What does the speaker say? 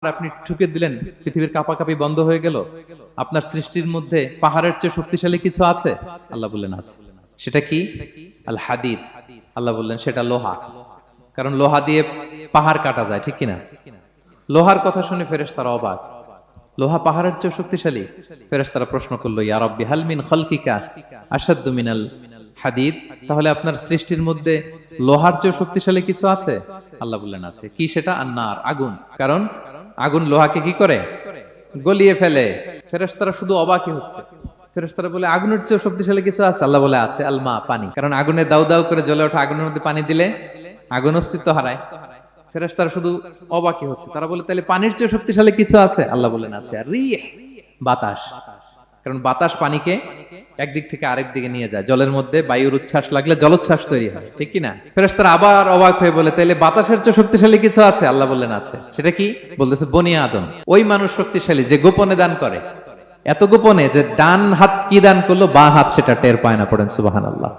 আপনি ঠুকে দিলেন, পৃথিবীর কাঁপাকাঁপি বন্ধ হয়ে গেল। আপনার সৃষ্টির মধ্যে পাহাড়ের চেয়ে শক্তিশালী কিছু আছে? আল্লাহ বললেন আছে। সেটা কি? আল হাদিদ। আল্লাহ বললেন সেটা লোহা। কারণ লোহা দিয়ে পাহাড় কাটা যায়, ঠিক কিনা? লোহার কথা শুনে ফেরেশতারা অবাক। লোহা পাহাড়ের চেয়ে শক্তিশালী? ফেরেশতারা প্রশ্ন করলো, ইয়া রাব্বি হাল মিন খালকিকা আশাদ্দু মিনাল হাদিদ। তাহলে আপনার সৃষ্টির মধ্যে লোহার চেয়ে শক্তিশালী কিছু আছে? আল্লাহ বললেন আছে। কি সেটা? আন্নার, আগুন। কারণ আগুন লোহাকে কি করে? গলিয়ে ফেলে। ফেরেশতারা শুধু অবাকই হচ্ছে। ফেরেশতারা বলে আগুনের চেয়ে শক্তিশালী কিছু আছে? আল্লাহ বলে আছে, আলমা, পানি। কারণ আগুনে দাউ দাউ করে জ্বলে ওঠা আগুনের মধ্যে পানি দিলে আগুন অস্তিত্ব হারায়। ফেরেশতারা শুধু অবাকই হচ্ছে। তারা বলে তাহলে পানির চেয়ে শক্তিশালী কিছু আছে? আল্লাহ বলেন আছে। আর রিহ, বাতাস। কারণ বাতাস পানিকে একদিক থেকে আরেক দিকে নিয়ে যায়। জলের মধ্যে বায়ুর উচ্ছ্বাস লাগলে জলোচ্ছ্বাস তৈরি হয়, ঠিক কি না? ফেরেশতারা আবার অবাক হয়ে বলে তাইলে বাতাসের চেয়ে শক্তিশালী কিছু আছে? আল্লাহ বললেন আছে। সেটা কি? বলতেছে বনি আদম। ওই মানুষ শক্তিশালী যে গোপনে দান করে, এত গোপনে যে ডান হাত কি দান করলো, বাঁ হাত সেটা টের পায় না। পড়েন সুবহানাল্লাহ।